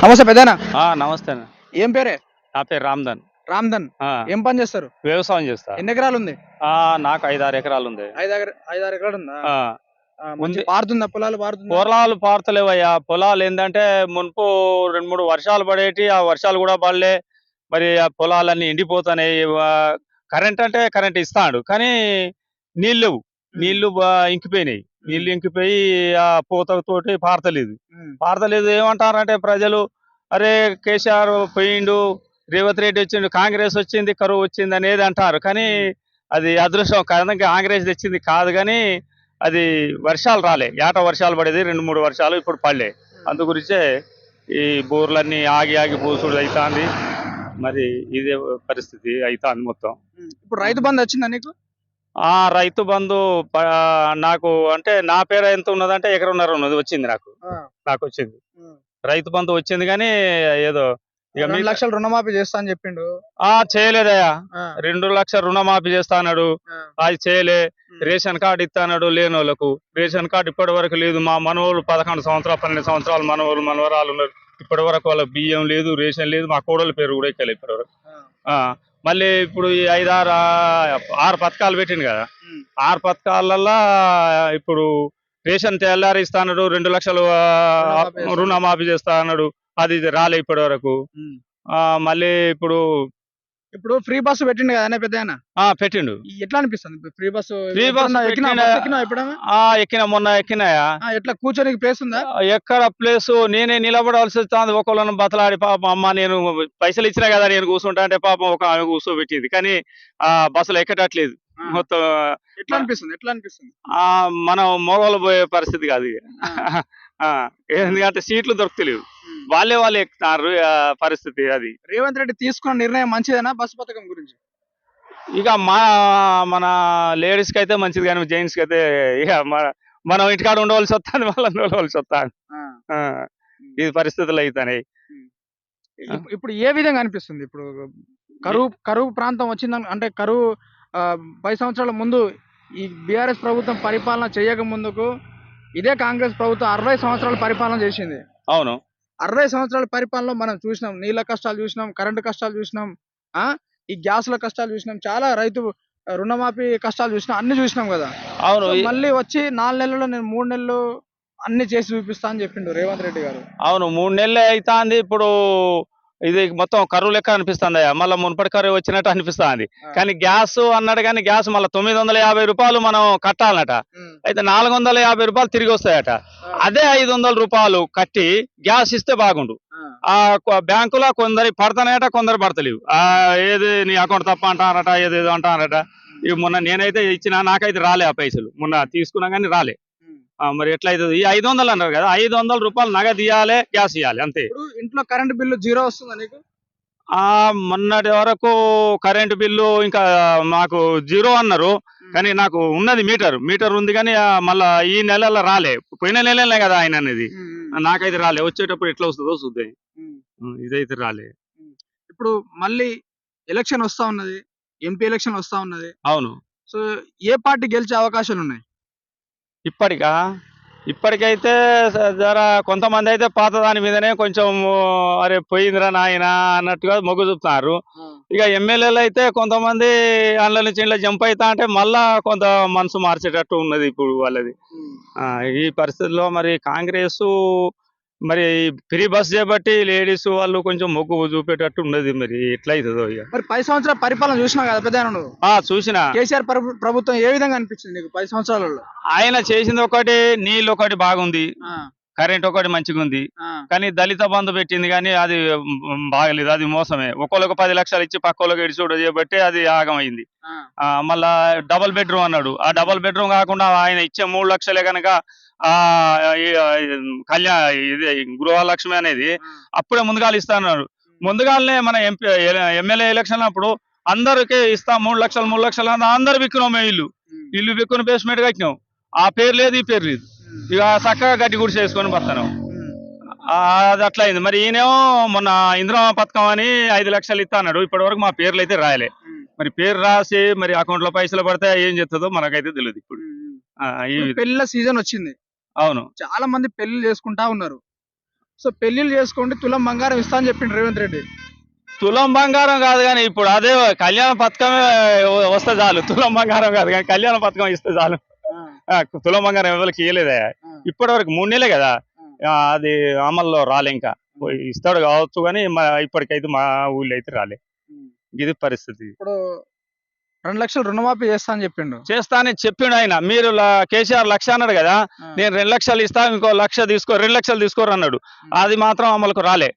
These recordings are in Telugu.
నమస్తే పెద్దనా. నమస్తే అన్న. ఏం పేరే? నా పేరు రామ్‌ధన్. రామ్‌ధన్. ఏం పని చేస్తారు? వ్యవసాయం చేస్తా. ఎన్ని ఎకరాలు ఉంది? నాకు 5, 6 ఎకరాలు ఉంది. 5, 6 ఎకరాలు ఉందా? ఉంది. పారుతుందా? పొలాలు పారుతుందా? పొలాలు పారుతలేవయ్యా. పొలాలు ఏంటంటే మునుపు 2, 3 వర్షాలు పడేటి, ఆ వర్షాలు కూడా పడలే. మరి ఆ పొలాలన్నీ ఎండిపోతున్నాయి. కరెంట్ అంటే కరెంట్ ఇస్తాడు, కానీ నీళ్ళు లేవు. నీళ్లు ఇంకిపోయినాయి. నీళ్లు ఇంకిపోయి ఆ పూతతోటి పారతలేదు. పారతలేదు ఏమంటారంటే ప్రజలు, అరే కేసీఆర్ పోయిండు, రేవంత్ రెడ్డి వచ్చిండు, కాంగ్రెస్ వచ్చింది, కరువు వచ్చింది అనేది అంటారు. కానీ అది అదృష్టం కాంగ్రెస్ తెచ్చింది కాదు, కానీ అది వర్షాలు రాలే. ఏట వర్షాలు పడేది 2, 3 వర్షాలు ఇప్పుడు పడలే. అందు గురించే ఈ బోర్లన్నీ ఆగి ఆగి పోసుడు అవుతుంది. మరి ఇదే పరిస్థితి అవుతుంది మొత్తం. ఇప్పుడు రైతు బంధు వచ్చిందా నీకు? రైతు బంధు నాకు అంటే నా పేరు ఎంత ఉన్నదంటే 1.5 ఎకరం ఉన్నది, వచ్చింది నాకు. నాకు వచ్చింది రైతు బంధు వచ్చింది, కానీ ఏదో 2 లక్షలు రుణమాఫీ చేస్తా అని చెప్పిండు. చేయలేదయ్యా. 2 లక్షల రుణమాఫీ చేస్తా అన్నాడు, అది చేయలే. రేషన్ కార్డు ఇస్తా అన్నాడు లేని వాళ్ళకు. రేషన్ కార్డు ఇప్పటి వరకు లేదు. మా మనవాళ్ళు 11 సంవత్సరాలు 12 సంవత్సరాలు మనవాళ్ళు మనవరాలు ఉన్నారు. ఇప్పటి వరకు వాళ్ళకి బియ్యం లేదు, రేషన్ లేదు. మా కోడల పేరు కూడా ఎక్కలేదు ఇప్పటి వరకు. మళ్ళీ ఇప్పుడు ఈ 6 పథకాలు పెట్టిండు కదా. 6 పథకాలల్లో ఇప్పుడు రేషన్ తెల్లారి ఇస్తా అన్నాడు, 2 లక్షలు రుణమాఫీ చేస్తా అన్నాడు, అది రాలే ఇప్పటి వరకు. మళ్ళీ ఇప్పుడు ఫ్రీ బస్సు పెట్టిండు కదా పెద్ద. పెట్టిండు. ఎట్లా అనిపిస్తుంది ఫ్రీ బస్సు? ఎక్కిన మొన్న ఎక్కినాయా. ఎట్లా కూర్చొని ప్లేస్ ఉందా? ఎక్కడ ప్లేస్? నేనే నిలబడాల్సి వస్తుంది. ఒకళ్ళని బతలాడి, పాపం అమ్మ నేను పైసలు ఇచ్చినా కదా నేను కూర్చుంటా అంటే పాపం ఒక ఆమె కూర్చోబెట్టింది, కానీ బస్సులు ఎక్కటట్లేదు మొత్తం. ఎట్లా అనిపిస్తుంది? మనం మోగోళ్ళు పోయే పరిస్థితి కాదు ఇక. ఎందుకంటే సీట్లు దొరుకుతలేవు, వాళ్ళే ఎక్కుతున్నారు పరిస్థితి అది. రేవంత్ రెడ్డి తీసుకున్న నిర్ణయం మంచిదేనా బస్సు పథకం గురించి? ఇక మన లేడీస్ కి అయితే మంచిది, కానీ జెంట్స్ కి అయితే ఇక మనం ఇంటికాడ ఉండవలసి వస్తుంది, వాళ్ళని ఉండవలసి వస్తాను. ఈ పరిస్థితులు అవుతాయి. ఇప్పుడు ఏ విధంగా అనిపిస్తుంది? ఇప్పుడు కరువు ప్రాంతం వచ్చిందని అంటే కరువు 10 సంవత్సరాల ముందు ఈ బీఆర్ఎస్ ప్రభుత్వం పరిపాలన చేయక ముందుకు ఇదే కాంగ్రెస్ ప్రభుత్వం 60 సంవత్సరాల పరిపాలన చేసింది. అవును. 60 సంవత్సరాల పరిపాలనలో మనం చూసినాం, నీళ్ళ కష్టాలు చూసినాం, కరెంటు కష్టాలు చూసినాం, ఈ గ్యాస్ల కష్టాలు చూసినాం, చాలా రైతు రుణమాఫీ కష్టాలు చూసినాం, అన్ని చూసినాం కదా. అవును. మళ్ళీ వచ్చి 4 నెలల్లో నేను 3 నెలలు అన్ని చేసి చూపిస్తా అని చెప్పిండు రేవంత్ రెడ్డి గారు. అవును, 3 నెలలే అవుతుంది. ఇప్పుడు ఇది మొత్తం కరువు లెక్క అనిపిస్తుంది. మళ్ళీ మునుపటి కరువు వచ్చినట్టు అనిపిస్తుంది. కానీ గ్యాస్ అన్నాడు, కానీ గ్యాస్ మళ్ళీ 950 రూపాయలు మనం కట్టాలట. అయితే 450 రూపాయలు తిరిగి వస్తాయట. అదే 500 రూపాయలు కట్టి గ్యాస్ ఇస్తే బాగుండు. బ్యాంకులో కొందరి పడతానట, కొందరు పడతలేవు. ఏది నీ అకౌంట్ తప్ప అంటారట, ఏదేదో అంటారట. ఇవి మొన్న నేనైతే ఇచ్చినా, నాకైతే రాలే ఆ పైసలు. మొన్న తీసుకున్నా కానీ రాలే. మరి ఎట్లా అవుతుంది? ఈ 500 అన్నారు కదా, 500 రూపాయలు నగదు ఇవ్వాలి, గ్యాస్ ఇవ్వాలి, అంతే. ఇంట్లో కరెంట్ బిల్లు 0 వస్తుందా నీకు? మొన్నటి వరకు కరెంటు బిల్లు ఇంకా మాకు 0 అన్నారు, కానీ నాకు ఉన్నది మీటర్ ఉంది, కానీ మళ్ళా ఈ నెలలో రాలే. పోయిన నెలలే కదా ఆయన అనేది. నాకైతే రాలే. వచ్చేటప్పుడు ఎట్లా వస్తుందో చూద్దాం. ఇదైతే రాలే. ఇప్పుడు మళ్ళీ ఎలక్షన్ వస్తా ఉన్నది, ఎంపీ ఎలక్షన్ వస్తా ఉన్నది. అవును. సో ఏ పార్టీ గెలిచే అవకాశాలు ఉన్నాయి? ఇప్పటికైతే జర కొంతమంది అయితే పాత దాని మీదనే కొంచెం అరే పోయిందిరా నాయన అన్నట్టుగా మొగ్గు చూపుతున్నారు. ఇక ఎమ్మెల్యేలు అయితే కొంతమంది అందులో నుంచి ఇంట్లో జంప్ అవుతా అంటే మళ్ళా కొంత మనసు మార్చేటట్టు ఉన్నది ఇప్పుడు వాళ్ళది. ఈ పరిస్థితుల్లో మరి కాంగ్రెస్ మరి ఫ్రీ బస్ చేపట్టి లేడీస్ వాళ్ళు కొంచెం మొగ్గు చూపేటట్టు ఉన్నది. మరి ఎట్లా అవుతుందో ఇక. మరి 10 సంవత్సరాల పరిపాలన చూసినా కదా పెద్ద. చూసిన కేసీఆర్ ప్రభుత్వం ఏ విధంగా అనిపించింది నీకు 10 సంవత్సరాలలో? ఆయన చేసింది ఒకటి, నీళ్ళు ఒకటి బాగుంది, కరెంట్ ఒకటి మంచిగా ఉంది. కానీ దళిత బంధు పెట్టింది, కానీ అది బాగలేదు, అది మోసమే. ఒకళ్ళకి 10 లక్షలు ఇచ్చి పక్కోళ్ళకి ఇడిచూడ చేయబట్టి అది ఆగమైంది. మళ్ళా డబుల్ బెడ్రూమ్ అన్నాడు. ఆ డబుల్ బెడ్రూమ్ కాకుండా ఆయన ఇచ్చే 3 లక్షలే కనుక ఇది గృహలక్ష్మి అనేది అప్పుడే ముందుగాలు ఇస్తా అన్నాడు. ముందుగానే మన ఎమ్మెల్యే ఎలక్షన్ అప్పుడు అందరికి ఇస్తా 3 లక్షలు 3 లక్షలు అందరు బిక్కున్నాం. మేము ఇల్లు బిక్కుని బేస్మెంట్ కట్టినాం. ఆ పేరు లేదు, ఈ పేరు లేదు. ఇక చక్కగా గడ్డి గుడి చేసుకొని బతున్నాం. అది అట్లా అయింది. మరి ఈయనేమో మొన్న ఇందిరమ్మ పథకం అని 5 లక్షలు ఇస్తా అన్నాడు. ఇప్పటి వరకు మా పేర్లు అయితే రాయలే. మరి పేరు రాసి మరి అకౌంట్ లో పైసలు పడితే ఏం చేస్తుందో మనకైతే తెలియదు. ఇప్పుడు పెళ్లిళ్ళ సీజన్ వచ్చింది. అవును, చాలా మంది పెళ్లి చేసుకుంటా ఉన్నారు. సో పెళ్లిళ్ళు చేసుకోండి తులం బంగారం ఇస్తా అని చెప్పిండు రేవంత్ రెడ్డి. తులం బంగారం కాదు కానీ ఇప్పుడు అదే కళ్యాణ పథకమే వస్తే చాలు. తులం బంగారం కాదు కానీ కళ్యాణ పథకం ఇస్తే చాలు. ఆ, తులం బంగారం ఎవరికి ఇవ్వలేదా ఆ, ఇప్పటి వరకు 3 నెలలే కదా. ఆ. అది అమల్లో రాలే ఇంకా. ఇస్తాడు కావచ్చు కానీ ఇప్పటికైతే మా ఊళ్ళో అయితే రాలే. ఉమ్. ఇది పరిస్థితి. ఇప్పుడు 2 లక్షలు రుణమాఫీ చేస్తా అని చెప్పిండు. చేస్తా అని చెప్పిండు ఆయన. మీరు కేసీఆర్ 1,00,000 అన్నాడు కదా, ఆ, నేను 2 లక్షలు ఇస్తా, ఇంకో 1,00,000 తీసుకో, 2 లక్షలు తీసుకోరు అన్నాడు. అది మాత్రం అమలుకు రాలే.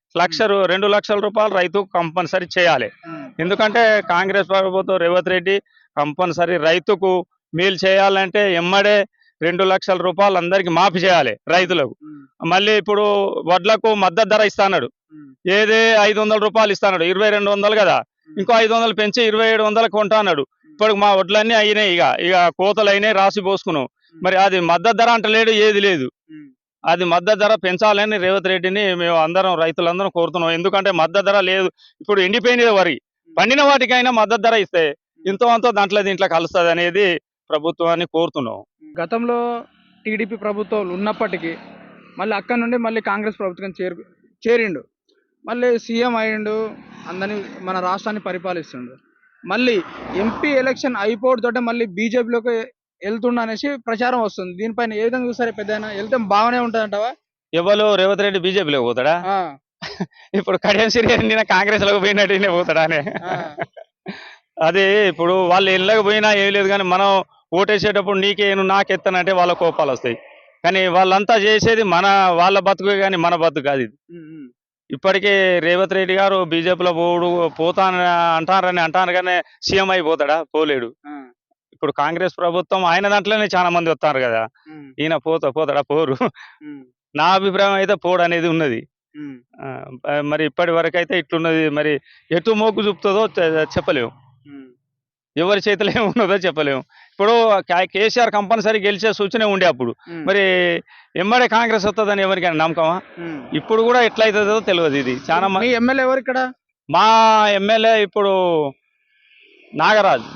2 లక్షల రూపాయలు రైతు కంపల్సరీ చేయాలి. ఉమ్, ఎందుకంటే కాంగ్రెస్ ప్రభుత్వం రేవంత్ రెడ్డి కంపల్సరీ రైతుకు మేలు చేయాలంటే ఎమ్మడే 2 లక్షల రూపాయలు అందరికి మాఫీ చేయాలి రైతులకు. ఉమ్, మళ్ళీ ఇప్పుడు వడ్లకు మద్దతు ధర ఇస్తాడు. ఉమ్, ఏదే 500 రూపాయలు ఇస్తాడు, 2200 కదా, ఇంకో 500 పెంచి 2700 కొంటా అన్నాడు. ఇప్పుడు మా వడ్లన్నీ అయినాయి, ఇక కోతలు అయినాయి, రాసి పోసుకున్నాం. మరి అది మద్దతు ధర అంటలేడు, ఏది లేదు. ఉమ్, అది మద్దతు ధర పెంచాలని రేవంత్ రెడ్డిని మేము అందరం రైతులందరం కోరుతున్నాం. ఎందుకంటే మద్దతు ధర లేదు. ఇప్పుడు ఎండిపోయినది వరి, పండిన వాటికైనా మద్దతు ధర ఇస్తే ఇంతో అంతో దీంట్లో కలుస్తుంది అనేది ప్రభుత్వాన్ని కోరుతున్నాం. గతంలో టీడీపీ ప్రభుత్వాలు ఉన్నప్పటికీ మళ్ళీ అక్కడ నుండి మళ్ళీ కాంగ్రెస్ ప్రభుత్వం చేరిండు, మళ్ళీ సీఎం అయ్యిండు, అందరినీ మన రాష్ట్రాన్ని పరిపాలిస్తుండు. మళ్ళీ ఎంపీ ఎలక్షన్ అయిపోవడంతో మళ్ళీ బీజేపీలోకి వెళ్తుండ అనేసి ప్రచారం వస్తుంది. దీనిపైన ఏ విధంగా చూసారే పెద్ద వెళ్తే బాగానే ఉంటుందంటావా? ఎవరు రేవంత్ రెడ్డి బీజేపీలోకి పోతాడా? ఆ, ఇప్పుడు కడియం సిరి కాంగ్రెస్ లోకి పోయినట్టు పోతాడా అని. ఆ, అదే ఇప్పుడు వాళ్ళు ఇళ్ళకి పోయినా ఏం లేదు కానీ మనం ఓటేసేటప్పుడు నీకేను నాకెత్తనంటే వాళ్ళ కోపాలు వస్తాయి. కానీ వాళ్ళంతా చేసేది వాళ్ళ బతుకు కానీ మన బతుకు కాదు ఇది. ఉమ్, ఉమ్, ఇప్పటికే రేవంత్ రెడ్డి గారు బీజేపీలో పోతాను అంటారు కానీ సీఎం అయిపోతాడా? పోలేడు. ఆ, ఇప్పుడు కాంగ్రెస్ ప్రభుత్వం ఆయన దాంట్లోనే చాలా మంది వస్తారు కదా, ఉమ్, ఈయన పోతాడా? పోరు. ఉమ్, నా అభిప్రాయం అయితే పోడు అనేది ఉన్నది. ఉమ్, మరి ఇప్పటి వరకు అయితే ఇట్లున్నది. మరి ఎటు మొగ్గు చూపుతుందో చెప్పలేము. ఉమ్, ఎవరి చేతిలో ఏమున్నదో చెప్పలేము. ఇప్పుడు కేసీఆర్ కంపల్సరీ గెలిచే సూచన ఉండే అప్పుడు. ఉమ్, మరి ఎమ్మడే కాంగ్రెస్ వస్తుందని ఎవరికైనా నమ్మకమా? ఉమ్. ఇప్పుడు కూడా ఎట్లయితుందో తెలియదు. ఇది చాలా మీ ఎమ్మెల్యే ఎవరు ఇక్కడ? మా ఎమ్మెల్యే ఇప్పుడు నాగరాజు.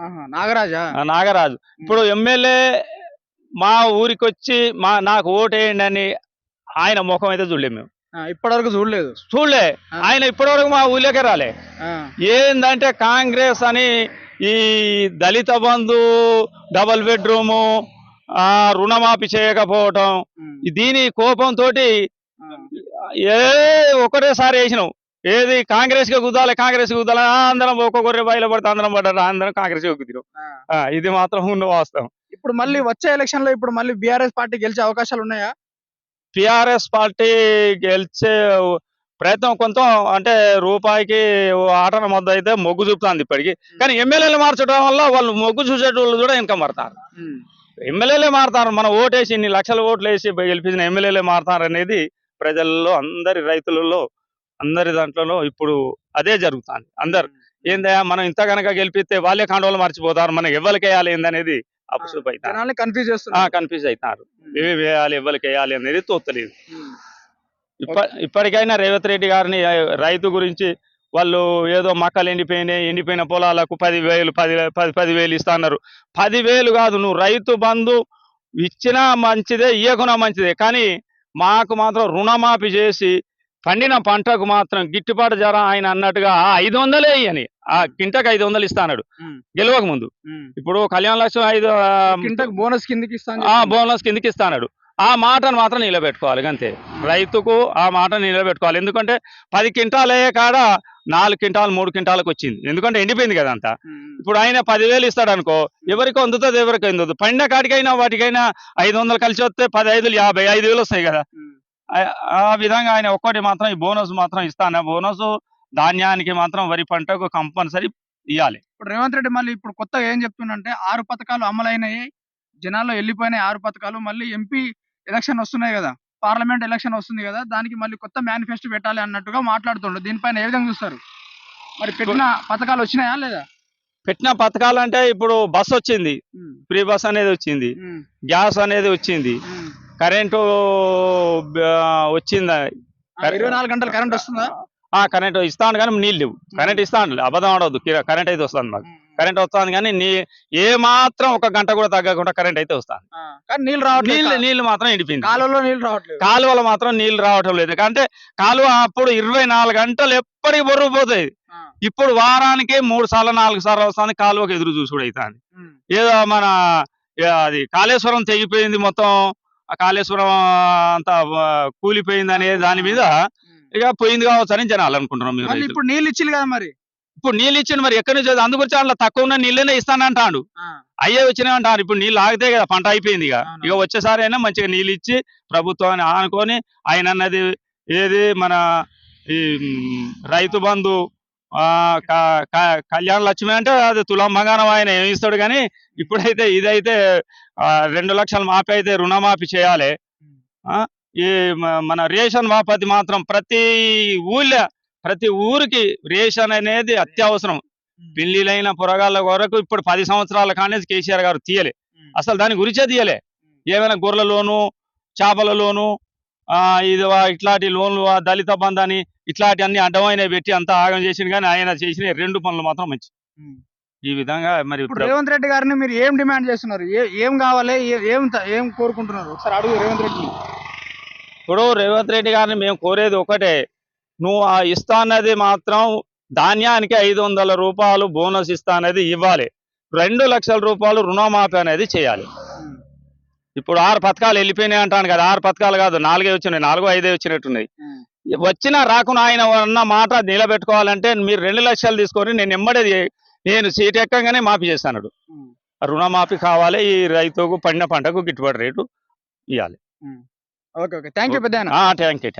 ఆహా, నాగరాజా? నాగరాజు ఇప్పుడు ఎమ్మెల్యే మా ఊరికి వచ్చి నాకు ఓటేయండి అని ఆయన ముఖం అయితే చూడలేము మేము. ఇప్పటివరకు చూడలేదు. చూడలే. ఆయన ఇప్పటివరకు మా ఊళ్ళోకే రాలే. ఆ, ఏందంటే కాంగ్రెస్ అని ఈ దళిత బంధు, డబుల్ బెడ్రూము, రుణమాఫీ చేయకపోవటం, ఉమ్, దీని కోపంతో ఆ, ఒకటేసారి వేసినాం. ఏది కాంగ్రెస్ కి గుద్దాలి, అందరం ఒక్కొక్కరి బయలు పడితే అందరం పడ్డారు, అందరం కాంగ్రెస్ కుదిరాం. ఆ. ఇది మాత్రం ఉన్న వాస్తవం. ఇప్పుడు మళ్ళీ వచ్చే ఎలక్షన్ లో ఇప్పుడు మళ్ళీ బీఆర్ఎస్ పార్టీ గెలిచే అవకాశాలు ఉన్నాయా? టిఆర్ఎస్ పార్టీ గెలిచే ప్రయత్నం కొంత, అంటే రూపాయికి ఆటన మొద్దు అయితే మొగ్గు చూపుతుంది ఇప్పటికి. కానీ ఎమ్మెల్యేలు మార్చడం వల్ల వాళ్ళు మొగ్గు చూసేటోళ్ళు కూడా ఇంకా మారుతారు. ఉమ్, ఎమ్మెల్యేలే మారుతారు. మనం ఓటేసి ఇన్ని లక్షల ఓట్లు వేసి గెలిపించిన ఎమ్మెల్యేలే మారుతారు అనేది ప్రజల్లో, అందరి రైతులలో, అందరి దాంట్లో ఇప్పుడు అదే జరుగుతుంది. అందరు ఏందయ్యా మనం ఇంత కనుక గెలిపిస్తే వాళ్ళే కాండోలు మర్చిపోతారు, మనం ఎవరికి వేయాలి ఏందనేది అప్సూప్ అవుతారు, జనాల్ని కన్ఫ్యూజ్ చేస్తున్నారు. కన్ఫ్యూజ్ అవుతారు. ఏమి వేయాలి, ఎవరికి వేయాలి అనేది తోస్తలేదు. ఉమ్, ఇప్పటికైనా రేవంత్ రెడ్డి గారిని రైతు గురించి వాళ్ళు ఏదో మక్కలు ఎండిపోయిన పొలాలకు 10,000 ఇస్తా అన్నారు. 10,000 కాదు, నువ్వు రైతు బంధు ఇచ్చినా మంచిదే, ఇయ్యకున్నా మంచిదే, కానీ మాకు మాత్రం రుణమాఫీ చేసి పండిన పంటకు మాత్రం గిట్టుబాటు ధర ఆయన అన్నట్టుగా 500 ఇయ్యని, ఆ కింటకు 500 ఇస్తా అన్నాడు ఉమ్, గెలవక ముందు. ఉమ్. ఇప్పుడు కళ్యాణ లక్ష్యం 5 కింటకు బోనస్ కిందకి ఇస్తాను. బోనస్ కిందకి ఇస్తాడు. ఆ మాటను మాత్రం నిలబెట్టుకోవాలి అంతే. రైతుకు ఆ మాటను నిలబెట్టుకోవాలి. ఎందుకంటే 10 క్వింటాలు అయ్యే కాడ 4 క్వింటాలు 3 క్వింటాలకు వచ్చింది, ఎందుకంటే ఎండిపోయింది కదా అంతా. ఇప్పుడు ఆయన 10,000 ఇస్తాడు అనుకో, ఎవరికి అందుతుంది, ఎవరికి అందుతుంది. పండిన కాడికైనా వాటికైనా 500 కలిసి వస్తే 10,500 55,000 వస్తాయి కదా. ఆ విధంగా ఆయన ఒక్కటి మాత్రం ఈ బోనస్ మాత్రం ఇస్తాను. బోనస్ ధాన్యానికి మాత్రం, వరి పంటకు కంపల్సరీ ఇవ్వాలి. ఇప్పుడు రేవంత్ రెడ్డి మళ్ళీ ఇప్పుడు కొత్తగా ఏం చెప్తుండంటే 6 పథకాలు అమలైనాయి, జనాల్లో వెళ్ళిపోయినాయి 6 పథకాలు. మళ్ళీ ఎంపీ ఎలక్షన్ వస్తున్నాయి కదా, పార్లమెంట్ ఎలక్షన్ వస్తుంది కదా, దానికి మళ్ళీ కొత్త మేనిఫెస్టో పెట్టాలి అన్నట్టుగా మాట్లాడుతుండ్రు. దీనిపైన ఏ విధంగా చూస్తారు? మరి పెట్టిన పథకాలు వచ్చినాయా లేదా? పెట్టిన పథకాలు అంటే ఇప్పుడు బస్ వచ్చింది, ఫ్రీ బస్ అనేది వచ్చింది, గ్యాస్ అనేది వచ్చింది, కరెంటు వచ్చింది. 24 గంటలు కరెంట్ వస్తుందా? కరెంట్ ఇస్తాను కానీ నీళ్ళు లేవు. కరెంట్ ఇస్తాను, అబద్ధం ఆడవద్దు, కరెంట్ అయితే వస్తుంది మాకు. కరెంట్ వస్తుంది కానీ ఏ మాత్రం ఒక గంట కూడా తగ్గకుండా కరెంట్ అయితే వస్తుంది. కానీ నీళ్ళు రావట్లేదు. నీళ్లు మాత్రం ఎండిపోయింది. కాలువలో నీళ్ళు రావట్లేదు. కాలువలో మాత్రం నీళ్లు రావటం లేదు. అంటే కాలువ అప్పుడు 24 గంటలు ఎప్పటికి బొర్రుకుపోతాయి. ఇప్పుడు వారానికి 3 సార్లు 4 సార్లు వస్తుంది. కాలువకు ఎదురు చూసుడు అవుతుంది. ఏదో మన అది కాళేశ్వరం తెగిపోయింది, మొత్తం ఆ కాళేశ్వరం అంతా కూలిపోయింది అనే దాని మీద ఇక పోయింది కావచ్చు అని జనాలు అనుకుంటున్నాం. మళ్ళీ ఇప్పుడు నీళ్ళు ఇచ్చింది కదా, మరి ఇప్పుడు నీళ్ళు ఇచ్చిండు, మరి ఎక్కడి నుంచి అందు గురించి అట్లా తక్కువ ఉన్న నీళ్ళనే ఇస్తానంటాడు. అయ్యే వచ్చినాయి అంటారు. ఇప్పుడు నీళ్ళు ఆగితే కదా పంట అయిపోయింది. ఇక వచ్చేసారి అయినా మంచిగా నీళ్ళు ఇచ్చి ప్రభుత్వాన్ని ఆనుకొని ఆయన అన్నది ఏది మన ఈ రైతు బంధు కళ్యాణ లక్ష్మి అంటే అది తులం బంగారం ఆయన ఏమి ఇస్తాడు. కానీ ఇప్పుడైతే ఇదైతే 2 లక్షల మాఫీ అయితే రుణమాఫీ చేయాలి. ఈ మన రేషన్ బాపతి మాత్రం ప్రతి ఊరికి రేషన్ అనేది అత్యవసరం. పెళ్లిలైన పొరగాళ్ళ వరకు ఇప్పుడు 10 సంవత్సరాల కానీ కేసీఆర్ గారు తీయలే, అసలు దాని గురించే తీయలే. ఏమైనా గొర్రెల లోను, చేపల లోను, ఇది ఇట్లాంటి లోన్లు, దళిత బంధాన్ని ఇట్లాంటి అన్ని అడ్డమైన పెట్టి అంతా ఆగం చేసింది. కానీ ఆయన చేసిన 2 పనులు మాత్రం మంచి. ఈ విధంగా మరి రేవంత్ రెడ్డి గారిని మీరు ఏం డిమాండ్ చేస్తున్నారు? ఏం కావాలి, ఏం కోరుకుంటున్నారు? ఒకసారి అడుగు రేవంత్ రెడ్డి. ఇప్పుడు రేవంత్ రెడ్డి గారిని మేము కోరేది ఒకటే, నువ్వు ఇస్తా అన్నది మాత్రం ధాన్యానికి 500 రూపాయలు బోనస్ ఇస్తా అనేది ఇవ్వాలి. 2 లక్షల రూపాయలు రుణమాఫీ అనేది చేయాలి. ఇప్పుడు 6 పథకాలు వెళ్ళిపోయినాయి అంటాను కదా, 6 పథకాలు కాదు 4 వచ్చినాయి, 4, 5 వచ్చినట్టున్నాయి. వచ్చినా రాకుండా ఆయన అన్న మాట నిలబెట్టుకోవాలంటే మీరు 2 లక్షలు తీసుకొని నేను సీట్ ఎక్కగానే మాఫీ చేస్తాను. రుణమాఫీ కావాలి. ఈ రైతుకు పండిన పంటకు గిట్టుబాటు రేటు ఇవ్వాలి. ఓకే, థ్యాంక్ యూ పెద్దాయన. Thank you.